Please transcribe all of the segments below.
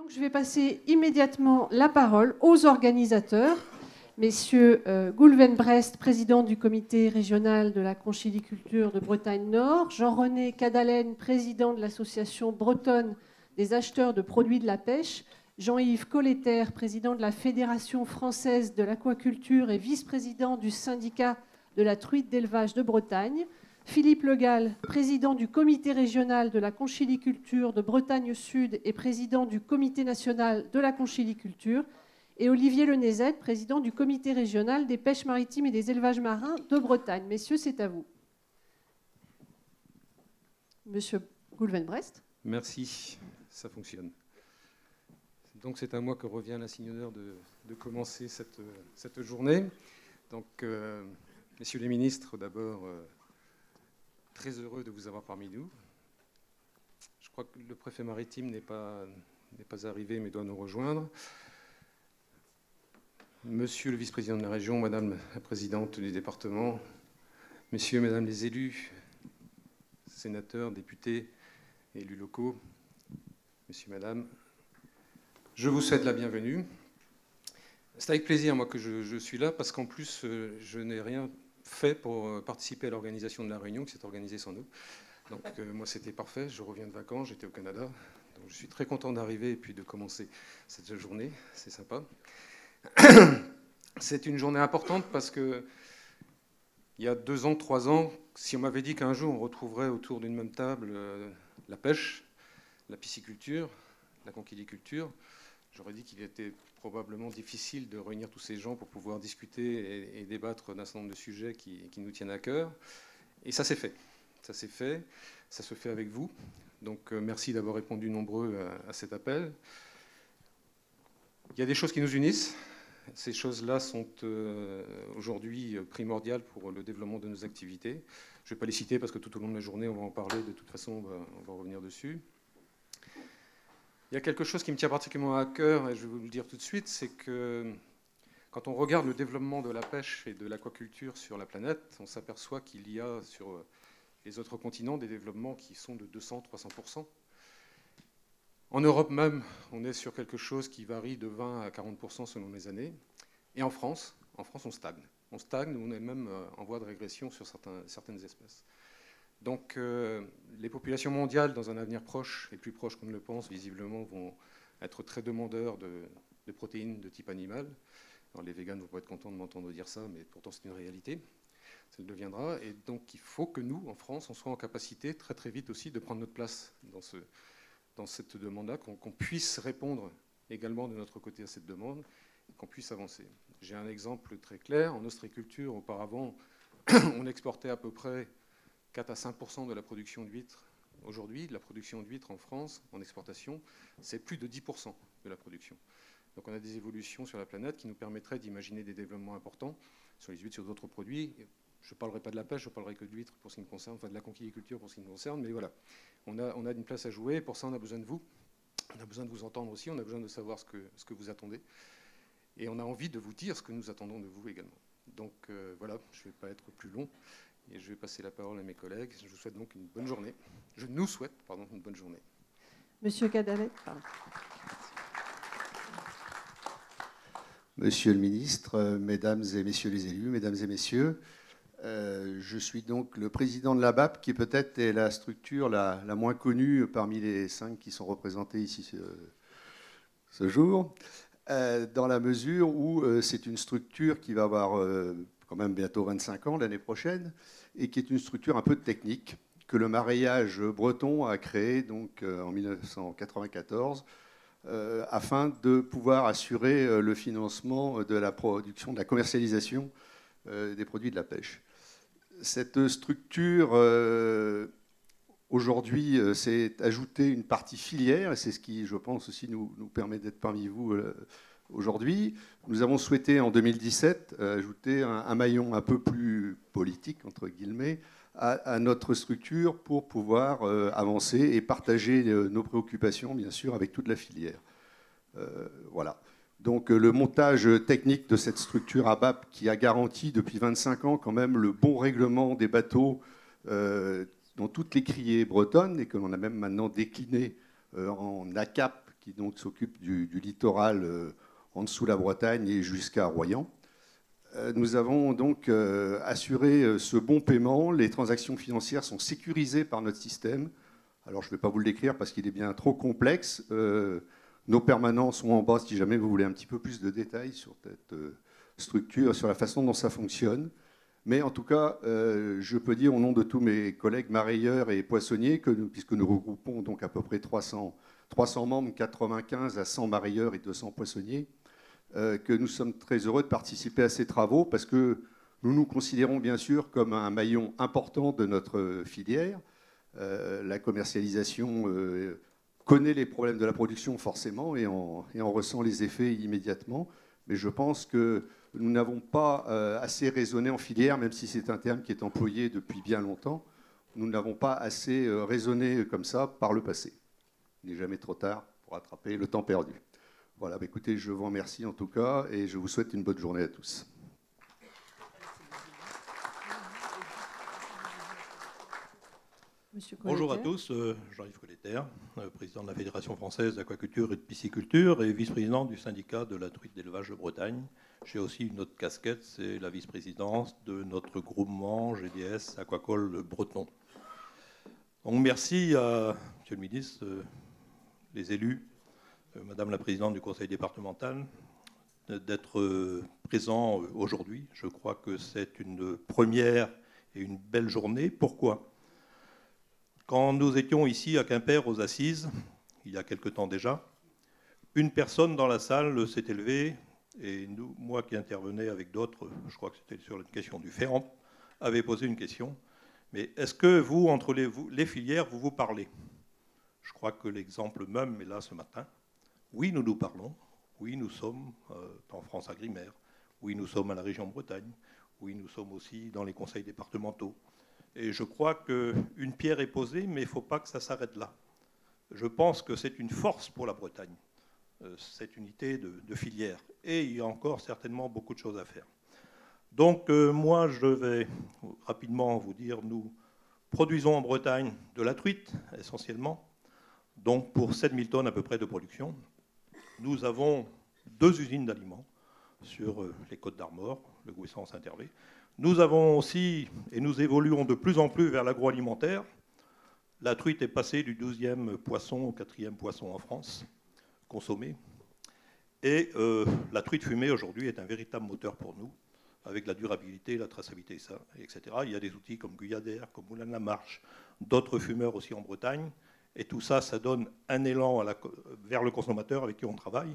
Donc, je vais passer immédiatement la parole aux organisateurs. Messieurs Goulven Brest, président du comité régional de la conchiliculture de Bretagne Nord, Jean-René Cadalen, président de l'association bretonne des acheteurs de produits de la pêche, Jean-Yves Colletter, président de la Fédération française de l'aquaculture et vice-président du syndicat de la truite d'élevage de Bretagne, Philippe Legall, président du comité régional de la conchiliculture de Bretagne Sud et président du comité national de la conchiliculture, et Olivier Lenezet, président du comité régional des pêches maritimes et des élevages marins de Bretagne. Messieurs, c'est à vous. Monsieur Goulven Brest. Merci, ça fonctionne. Donc c'est à moi que revient l'insigne honneur de commencer cette journée. Donc, messieurs les ministres, d'abord, très heureux de vous avoir parmi nous. Je crois que le préfet maritime n'est pas arrivé, mais doit nous rejoindre. Monsieur le vice-président de la région, madame la présidente du département, messieurs et mesdames les élus, sénateurs, députés, élus locaux, messieurs, madame, je vous souhaite la bienvenue. C'est avec plaisir, moi, que je suis là, parce qu'en plus, je n'ai rien fait pour participer à l'organisation de la réunion, qui s'est organisée sans nous. Donc, moi, c'était parfait. Je reviens de vacances, j'étais au Canada. Donc, je suis très content d'arriver et puis de commencer cette journée. C'est sympa. C'est une journée importante parce que il y a 2 ans, 3 ans, si on m'avait dit qu'un jour on retrouverait autour d'une même table la pêche, la pisciculture, la conchiliculture, j'aurais dit qu'il était probablement difficile de réunir tous ces gens pour pouvoir discuter et débattre d'un certain nombre de sujets qui nous tiennent à cœur. Et ça s'est fait. Ça s'est fait. Ça se fait avec vous. Donc merci d'avoir répondu nombreux à cet appel. Il y a des choses qui nous unissent. Ces choses-là sont aujourd'hui primordiales pour le développement de nos activités. Je ne vais pas les citer parce que tout au long de la journée, on va en parler. De toute façon, on va revenir dessus. Il y a quelque chose qui me tient particulièrement à cœur, et je vais vous le dire tout de suite, c'est que quand on regarde le développement de la pêche et de l'aquaculture sur la planète, on s'aperçoit qu'il y a sur les autres continents des développements qui sont de 200-300%. En Europe même, on est sur quelque chose qui varie de 20 à 40% selon les années. Et en France, on stagne. On stagne, on est même en voie de régression sur certaines espèces. Donc les populations mondiales, dans un avenir proche, et plus proche qu'on ne le pense, visiblement, vont être très demandeurs de protéines de type animal. Alors, les véganes vont pas être contents de m'entendre dire ça, mais pourtant c'est une réalité. Ça le deviendra. Et donc il faut que nous, en France, on soit en capacité très très vite aussi de prendre notre place dans cette demande-là, qu'on puisse répondre également de notre côté à cette demande, et qu'on puisse avancer. J'ai un exemple très clair. En ostréiculture, auparavant, on exportait à peu près 4 à 5% de la production d'huîtres. Aujourd'hui, la production d'huîtres en France, en exportation, c'est plus de 10% de la production. Donc on a des évolutions sur la planète qui nous permettraient d'imaginer des développements importants sur les huîtres, sur d'autres produits. Je ne parlerai pas de la pêche, je ne parlerai que de l'huître pour ce qui me concerne, enfin de la conchiliculture pour ce qui me concerne, mais voilà. On a une place à jouer, pour ça on a besoin de vous. On a besoin de vous entendre aussi, on a besoin de savoir ce que vous attendez. Et on a envie de vous dire ce que nous attendons de vous également. Donc voilà, je ne vais pas être plus long. Et je vais passer la parole à mes collègues. Je vous souhaite donc une bonne journée. Je nous souhaite, pardon, une bonne journée. Monsieur Cadalen, pardon. Monsieur le ministre, mesdames et messieurs les élus, mesdames et messieurs, je suis donc le président de l'ABAP, qui peut-être est la structure la moins connue parmi les 5 qui sont représentés ici ce jour, dans la mesure où c'est une structure qui va avoir quand même bientôt 25 ans l'année prochaine, et qui est une structure un peu technique que le mareyage breton a créée donc, en 1994 afin de pouvoir assurer le financement de la production, de la commercialisation des produits de la pêche. Cette structure, aujourd'hui, s'est ajoutée une partie filière, et c'est ce qui, je pense, aussi nous permet d'être parmi vous aujourd'hui. Nous avons souhaité, en 2017, ajouter un maillon un peu plus politique, entre guillemets, à notre structure pour pouvoir avancer et partager nos préoccupations, bien sûr, avec toute la filière. Voilà. Donc le montage technique de cette structure ABAP qui a garanti depuis 25 ans quand même le bon règlement des bateaux dans toutes les criées bretonnes et que l'on a même maintenant décliné en ACAP, qui donc s'occupe du littoral en dessous de la Bretagne et jusqu'à Royan. Nous avons donc assuré ce bon paiement. Les transactions financières sont sécurisées par notre système. Alors, je ne vais pas vous le décrire parce qu'il est bien trop complexe. Nos permanents sont en bas si jamais vous voulez un petit peu plus de détails sur cette structure, sur la façon dont ça fonctionne. Mais en tout cas, je peux dire au nom de tous mes collègues marailleurs et poissonniers, puisque nous regroupons donc à peu près 300 membres, 95 à 100 marailleurs et 200 poissonniers, que nous sommes très heureux de participer à ces travaux parce que nous nous considérons bien sûr comme un maillon important de notre filière. La commercialisation connaît les problèmes de la production forcément et en ressent les effets immédiatement. Mais je pense que nous n'avons pas assez raisonné en filière, même si c'est un terme qui est employé depuis bien longtemps. Nous n'avons pas assez raisonné comme ça par le passé. Il n'est jamais trop tard pour rattraper le temps perdu. Voilà, bah écoutez, je vous remercie en tout cas et je vous souhaite une bonne journée à tous. Bonjour à tous, Jean-Yves Colletter, président de la Fédération française d'aquaculture et de pisciculture et vice-président du syndicat de la truite d'élevage de Bretagne. J'ai aussi une autre casquette, c'est la vice-présidence de notre groupement GDS Aquacole Breton. Donc merci à Monsieur le ministre, les élus, Madame la présidente du conseil départemental, d'être présents aujourd'hui. Je crois que c'est une première et une belle journée. Pourquoi ? Quand nous étions ici à Quimper aux Assises, il y a quelque temps déjà, une personne dans la salle s'est élevée et nous, moi qui intervenais avec d'autres, je crois que c'était sur la question du ferrant, avait posé une question. Mais est-ce que vous, entre les filières, vous vous parlez ? Je crois que l'exemple même est là ce matin. Oui, nous nous parlons. Oui, nous sommes en France Agrimaire. Oui, nous sommes à la région Bretagne. Oui, nous sommes aussi dans les conseils départementaux. Et je crois qu'une pierre est posée, mais il ne faut pas que ça s'arrête là. Je pense que c'est une force pour la Bretagne, cette unité de filière. Et il y a encore certainement beaucoup de choses à faire. Donc moi, je vais rapidement vous dire, nous produisons en Bretagne de la truite, essentiellement, donc pour 7000 tonnes à peu près de production. Nous avons 2 usines d'aliments sur les Côtes d'Armor, le Gouessant-Saint-Hervé. Nous avons aussi, et nous évoluons de plus en plus vers l'agroalimentaire. La truite est passée du 12e poisson au 4e poisson en France, consommé. Et la truite fumée, aujourd'hui, est un véritable moteur pour nous, avec la durabilité, la traçabilité, etc. Il y a des outils comme Guyadère, comme Moulin-la-Marche, d'autres fumeurs aussi en Bretagne. Et tout ça, ça donne un élan vers le consommateur avec qui on travaille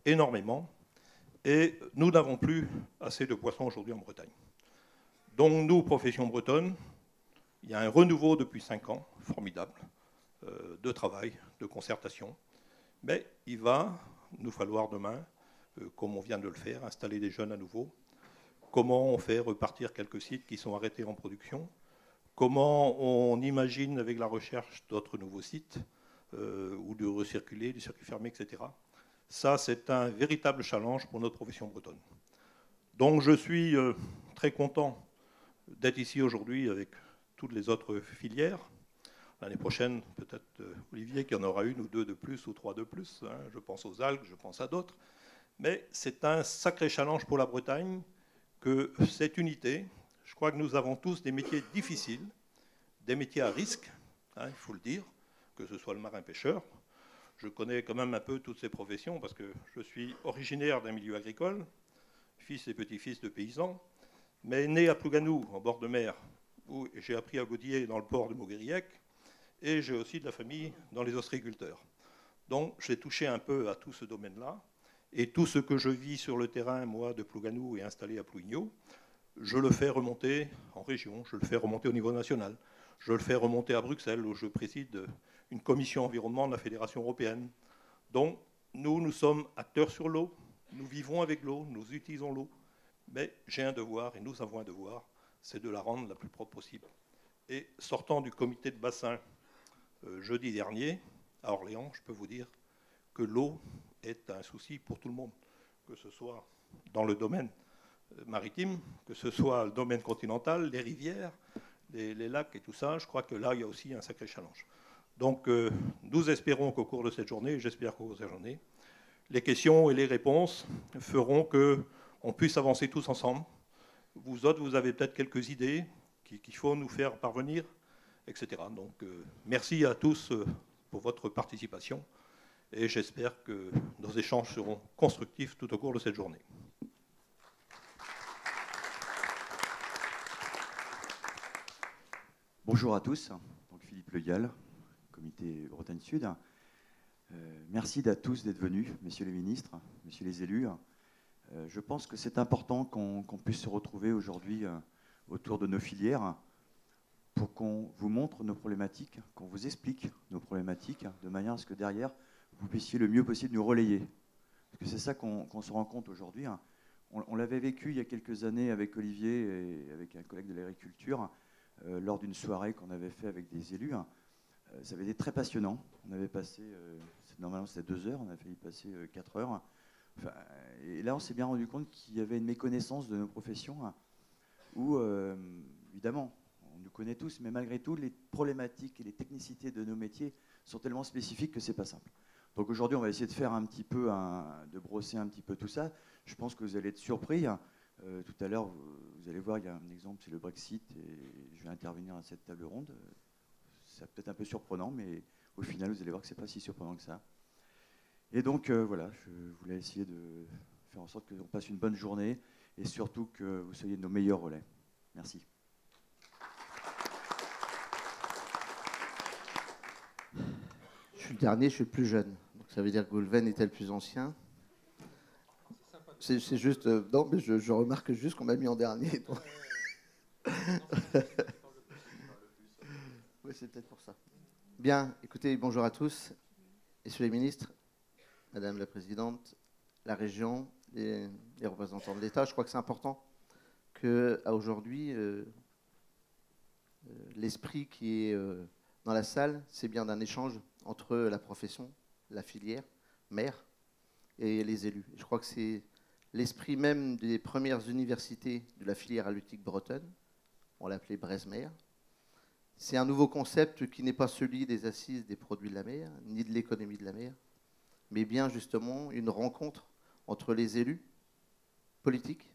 énormément. Et nous n'avons plus assez de poissons aujourd'hui en Bretagne. Donc nous, profession bretonne, il y a un renouveau depuis 5 ans, formidable, de travail, de concertation. Mais il va nous falloir demain, comme on vient de le faire, installer des jeunes à nouveau. Comment on fait repartir quelques sites qui sont arrêtés en production. Comment on imagine avec la recherche d'autres nouveaux sites, ou de recirculer, du circuit fermé, etc. Ça, c'est un véritable challenge pour notre profession bretonne. Donc je suis très content d'être ici aujourd'hui avec toutes les autres filières. L'année prochaine, peut-être, Olivier, qu'il y en aura 1 ou 2 de plus ou 3 de plus. Hein. Je pense aux algues, je pense à d'autres. Mais c'est un sacré challenge pour la Bretagne que cette unité, je crois que nous avons tous des métiers difficiles, des métiers à risque, hein, il faut le dire, que ce soit le marin-pêcheur. Je connais quand même un peu toutes ces professions parce que je suis originaire d'un milieu agricole, fils et petit-fils de paysans, mais né à Plouganou, en bord de mer, où j'ai appris à godiller dans le port de Mauguériec, et j'ai aussi de la famille dans les ostréiculteurs. Donc j'ai touché un peu à tout ce domaine-là, et tout ce que je vis sur le terrain, moi, de Plouganou et installé à Plouigneau, je le fais remonter en région, je le fais remonter au niveau national, je le fais remonter à Bruxelles, où je préside une commission environnement de la Fédération européenne. Donc nous sommes acteurs sur l'eau, nous vivons avec l'eau, nous utilisons l'eau, mais j'ai un devoir, et nous avons un devoir, c'est de la rendre la plus propre possible. Et sortant du comité de bassin jeudi dernier, à Orléans, je peux vous dire que l'eau est un souci pour tout le monde, que ce soit dans le domaine maritime, que ce soit le domaine continental, les rivières, les lacs et tout ça. Je crois que là, il y a aussi un sacré challenge. Donc, nous espérons qu'au cours de cette journée, j'espère qu'au cours de cette journée, les questions et les réponses feront qu'on puisse avancer tous ensemble. Vous autres, vous avez peut-être quelques idées qu'il faut nous faire parvenir, etc. Donc, merci à tous pour votre participation et j'espère que nos échanges seront constructifs tout au cours de cette journée. Bonjour à tous, donc Philippe Le Gall, comité Bretagne Sud. Merci à tous d'être venus, messieurs les ministres, messieurs les élus. Je pense que c'est important qu'on puisse se retrouver aujourd'hui autour de nos filières pour qu'on vous montre nos problématiques, qu'on vous explique nos problématiques, de manière à ce que derrière, vous puissiez le mieux possible nous relayer. Parce que c'est ça qu'on se rend compte aujourd'hui. On l'avait vécu il y a quelques années avec Olivier et avec un collègue de l'agriculture, lors d'une soirée qu'on avait fait avec des élus. Ça avait été très passionnant. On avait passé, normalement c'était 2 heures, on a failli passer 4 heures. Enfin, et là, on s'est bien rendu compte qu'il y avait une méconnaissance de nos professions, où, évidemment, on nous connaît tous, mais malgré tout, les problématiques et les technicités de nos métiers sont tellement spécifiques que c'est pas simple. Donc aujourd'hui, on va essayer de faire un petit peu, de brosser un petit peu tout ça. Je pense que vous allez être surpris. Tout à l'heure, vous allez voir, il y a un exemple, c'est le Brexit, et je vais intervenir à cette table ronde. C'est peut-être un peu surprenant, mais au final, vous allez voir que c'est pas si surprenant que ça. Et donc, voilà, je voulais essayer de faire en sorte qu'on passe une bonne journée, et surtout que vous soyez nos meilleurs relais. Merci. Je suis le dernier, je suis le plus jeune. Donc ça veut dire que Goulven était le plus ancien. C'est juste... non, mais je remarque juste qu'on m'a mis en dernier. Oui, c'est peut-être pour ça. Bien, écoutez, bonjour à tous. Messieurs les ministres, Madame la Présidente, la région, les représentants de l'État, je crois que c'est important qu'aujourd'hui, l'esprit qui est dans la salle, c'est bien d'un échange entre la profession, la filière, maire et les élus. Je crois que c'est l'esprit même des premières universités de la filière halieutique bretonne. On l'appelait Breizh-Mer. C'est un nouveau concept qui n'est pas celui des assises des produits de la mer, ni de l'économie de la mer, mais bien justement une rencontre entre les élus politiques,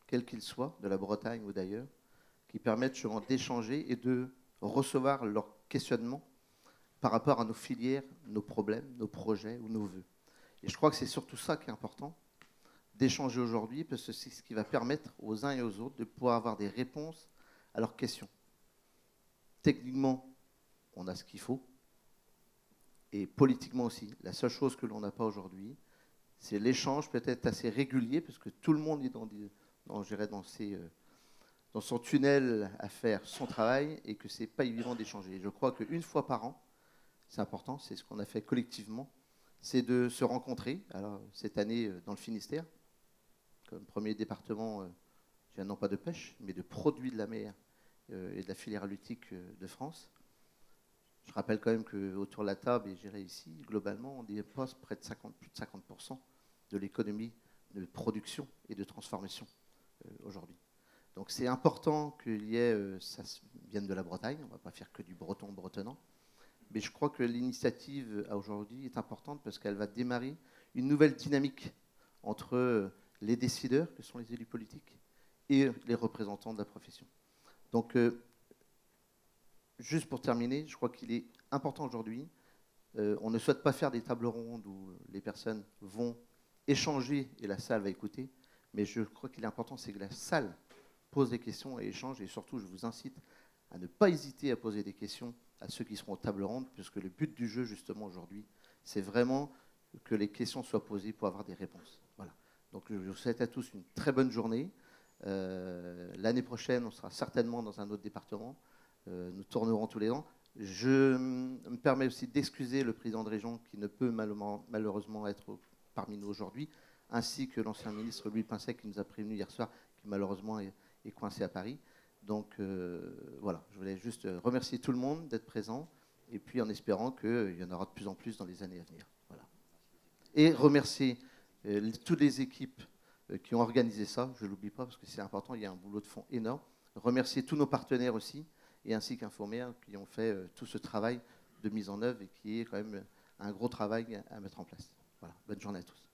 quels qu'ils soient, de la Bretagne ou d'ailleurs, qui permettent justement d'échanger et de recevoir leurs questionnements par rapport à nos filières, nos problèmes, nos projets ou nos vœux. Et je crois que c'est surtout ça qui est important, d'échanger aujourd'hui, parce que c'est ce qui va permettre aux uns et aux autres de pouvoir avoir des réponses à leurs questions. Techniquement, on a ce qu'il faut, et politiquement aussi. La seule chose que l'on n'a pas aujourd'hui, c'est l'échange peut-être assez régulier, parce que tout le monde est dans son tunnel à faire son travail, et que ce n'est pas évident d'échanger. Je crois qu'une fois par an, c'est important, c'est ce qu'on a fait collectivement, c'est de se rencontrer. Alors, cette année, dans le Finistère, comme premier département, non pas de pêche, mais de produits de la mer et de la filière halieutique de France. Je rappelle quand même qu'autour de la table, et j'irai ici, globalement, on dépose près de plus de 50% de l'économie de production et de transformation aujourd'hui. Donc c'est important qu'il y ait, ça vienne de la Bretagne, on ne va pas faire que du breton bretonnant, mais je crois que l'initiative aujourd'hui est importante parce qu'elle va démarrer une nouvelle dynamique entre les décideurs, que sont les élus politiques, et les représentants de la profession. Donc, juste pour terminer, je crois qu'il est important aujourd'hui, on ne souhaite pas faire des tables rondes où les personnes vont échanger et la salle va écouter, mais je crois qu'il est important, c'est que la salle pose des questions et échange, et surtout, je vous incite à ne pas hésiter à poser des questions à ceux qui seront aux tables rondes, puisque le but du jeu, justement, aujourd'hui, c'est vraiment que les questions soient posées pour avoir des réponses. Voilà. Donc, je vous souhaite à tous une très bonne journée. L'année prochaine, on sera certainement dans un autre département. Nous tournerons tous les ans. Je me permets aussi d'excuser le président de région qui ne peut malheureusement être parmi nous aujourd'hui, ainsi que l'ancien ministre Louis Pincet qui nous a prévenu hier soir, qui malheureusement est coincé à Paris. Donc voilà, je voulais juste remercier tout le monde d'être présent, et puis en espérant qu'il y en aura de plus en plus dans les années à venir. Voilà. Et remercier toutes les équipes qui ont organisé ça, je ne l'oublie pas parce que c'est important, il y a un boulot de fond énorme. Remercier tous nos partenaires aussi, et ainsi qu'Infomer qui ont fait tout ce travail de mise en œuvre et qui est quand même un gros travail à mettre en place. Voilà. Bonne journée à tous.